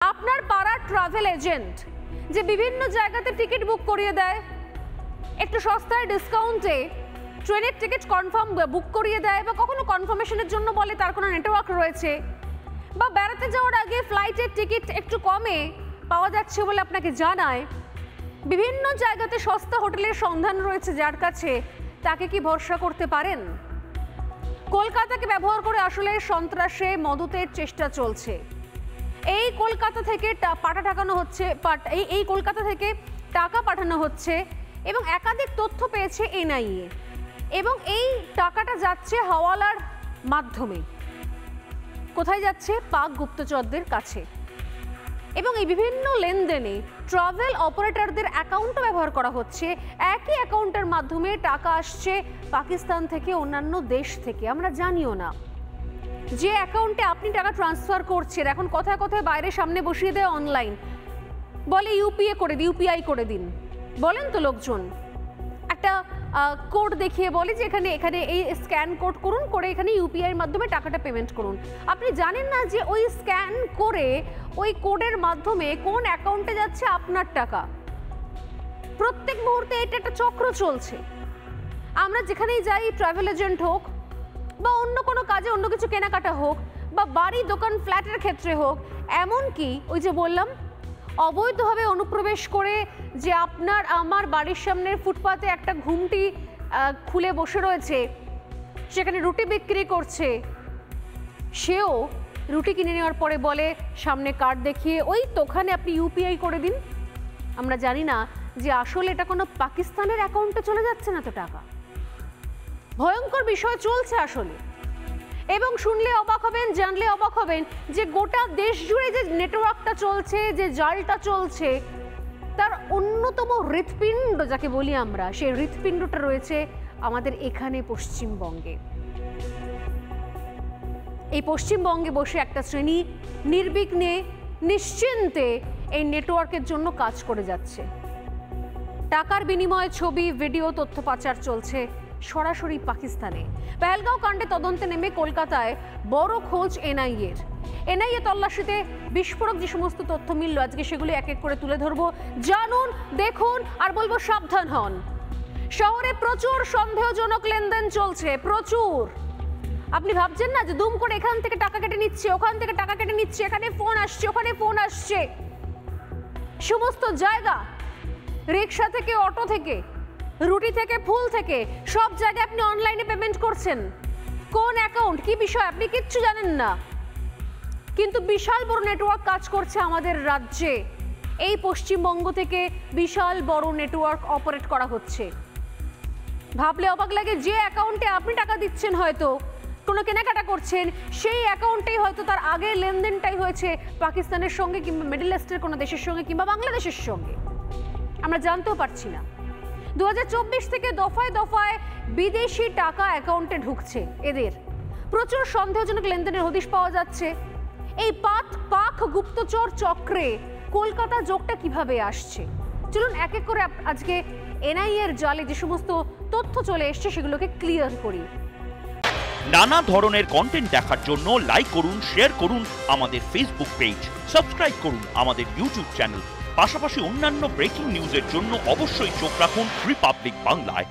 আপনার পাড়ার travel agent যে বিভিন্ন জায়গাতে টিকিট বুক করিয়ে দেয়, একটু সস্তায় ডিসকাউন্টে ট্রেনের টিকিট কনফার্ম বুক করিয়ে দেয়, বা কখনো কনফার্মেশনের জন্য বলে তার কোনো নেটওয়ার্ক রয়েছে, বা বেড়াতে যাওয়ার আগে ফ্লাইটের টিকিট একটু কমে পাওয়া যাচ্ছে বলে আপনাকে জানায়, বিভিন্ন জায়গাতে সস্তা হোটেলের সন্ধান রয়েছে যার কাছে, তাকে কি ভরসা করতে পারেন? কলকাতাকে ব্যবহার করে আসলে সন্ত্রাসে মদতের চেষ্টা চলছে। এই কলকাতা থেকে কলকাতা থেকে টাকা পাঠানো হচ্ছে এবং একাধিক তথ্য পেয়েছে এনআইএ, এবং এই টাকাটা যাচ্ছে হাওয়ালার মাধ্যমে। কোথায় যাচ্ছে? পাক গুপ্তচরদের কাছে। এবং এই বিভিন্ন লেনদেনে ট্রাভেল অপারেটরদের অ্যাকাউন্টও ব্যবহার করা হচ্ছে। একই অ্যাকাউন্টের মাধ্যমে টাকা আসছে পাকিস্তান থেকে, অন্যান্য দেশ থেকে, আমরা জানিও না। যে অ্যাকাউন্টে আপনি টাকা ট্রান্সফার করছেন, এখন কথায় কথায় বাইরে সামনে বসিয়ে দেয় অনলাইন, বলে ইউপিআই করে দিন, বলেন তো লোকজন। একটা কোড দেখিয়ে বলে যে এখানে এই স্ক্যান কোড করুন, করে এখানে ইউপিআইয়ের মাধ্যমে টাকাটা পেমেন্ট করুন। আপনি জানেন না যে ওই স্ক্যান করে ওই কোডের মাধ্যমে কোন অ্যাকাউন্টে যাচ্ছে আপনার টাকা। প্রত্যেক মুহূর্তে এটা একটা চক্র চলছে। আমরা যেখানেই যাই, ট্রাভেল এজেন্ট হোক বা অন্য কোনো কাজে, অন্য কিছু কেনাকাটা হোক, বা বাড়ি দোকান ফ্ল্যাটের ক্ষেত্রে হোক, এমনকি ওই যে বললাম অবৈধভাবে অনুপ্রবেশ করে যে আপনার আমার বাড়ির সামনের ফুটপাতে একটা ঘুমটি খুলে বসে রয়েছে, সেখানে রুটি বিক্রি করছে, সেও রুটি কিনে নেওয়ার পরে বলে সামনে কার্ড দেখিয়ে ওই তো ওখানে আপনি ইউপিআই করে দিন। আমরা জানি না যে আসলে এটা কোনো পাকিস্তানের অ্যাকাউন্টে চলে যাচ্ছে না তো টাকা। ভয়ঙ্কর বিষয় চলছে আসলে। এবং শুনলে অবাক হবেন, জানলে অবাক হবেন যে গোটা দেশ জুড়ে যে নেটওয়ার্কটা চলছে, যে জালটা চলছে, তার অন্যতম হৃৎপিণ্ড যাকে বলি আমরা, সেই হৃৎপিণ্ডটা রয়েছে আমাদের এখানে পশ্চিমবঙ্গে। এই পশ্চিমবঙ্গে বসে একটা শ্রেণী নির্বিঘ্নে, নিশ্চিন্তে এই নেটওয়ার্কের জন্য কাজ করে যাচ্ছে। টাকার বিনিময়ে ছবি, ভিডিও, তথ্য পাচার চলছে সরাসরি পাকিস্তানে। পেহেলগাঁও কাণ্ডে তদন্তে নেমে কলকাতায় বড় খোঁজ এনআইএ তল্লাশিতে বিস্ফোরক যে সমস্ত তথ্য মিলল, আজকে সেগুলি এক এক করে তুলে ধরবো। জানুন, দেখুন, আর বলবো সাবধান হন। শহরে প্রচুর সন্দেহজনক লেনদেন চলছে, প্রচুর। আপনি ভাবছেন না যে দুম করে এখান থেকে টাকা কেটে নিচ্ছে, ওখান থেকে টাকা কেটে নিচ্ছে, এখানে ফোন আসছে, ওখানে ফোন আসছে, সমস্ত জায়গা, রিক্সা থেকে, অটো থেকে, রুটি থেকে, ফুল থেকে, সব জায়গায় আপনি অনলাইনে পেমেন্ট করছেন। কোন অ্যাকাউন্ট, কি বিষয় আপনি কিচ্ছু জানেন না, কিন্তু বিশাল বড় নেটওয়ার্ক কাজ করছে আমাদের রাজ্যে। এই পশ্চিমবঙ্গ থেকে বিশাল বড় নেটওয়ার্ক অপারেট করা হচ্ছে। ভাবলে অবাক লাগে, যে অ্যাকাউন্টে আপনি টাকা দিচ্ছেন, হয়তো কোনো কেনাকাটা করছেন, সেই অ্যাকাউন্টেই হয়তো তার আগের লেনদেনটাই হয়েছে পাকিস্তানের সঙ্গে, কিংবা মিডল ইস্টের কোনো দেশের সঙ্গে, কিংবা বাংলাদেশের সঙ্গে। আমরা জানতেও পারছি না। 2024 থেকে দফায় দফায় বিদেশি টাকা অ্যাকাউন্টে ঢুকছে এদের। প্রচুর সন্দেহজনক লেনদেনের হদিশ পাওয়া যাচ্ছে। এই পাক গুপ্তচর চক্রে কলকাতা যোগটা কিভাবে আসছে, চলুন এক এক করে আজকে এনআইএর জালে যে সমস্ত তথ্য চলে এসছে সেগুলোকে ক্লিয়ার করি। নানা ধরনের কন্টেন্ট দেখার জন্য লাইক করুন, শেয়ার করুন আমাদের ফেসবুক পেজ, সাবস্ক্রাইব করুন আমাদের ইউটিউব চ্যানেল। পাশাপাশি অন্যান্য ব্রেকিং নিউজের জন্য অবশ্যই চোখ রাখুন রিপাবলিক বাংলায়।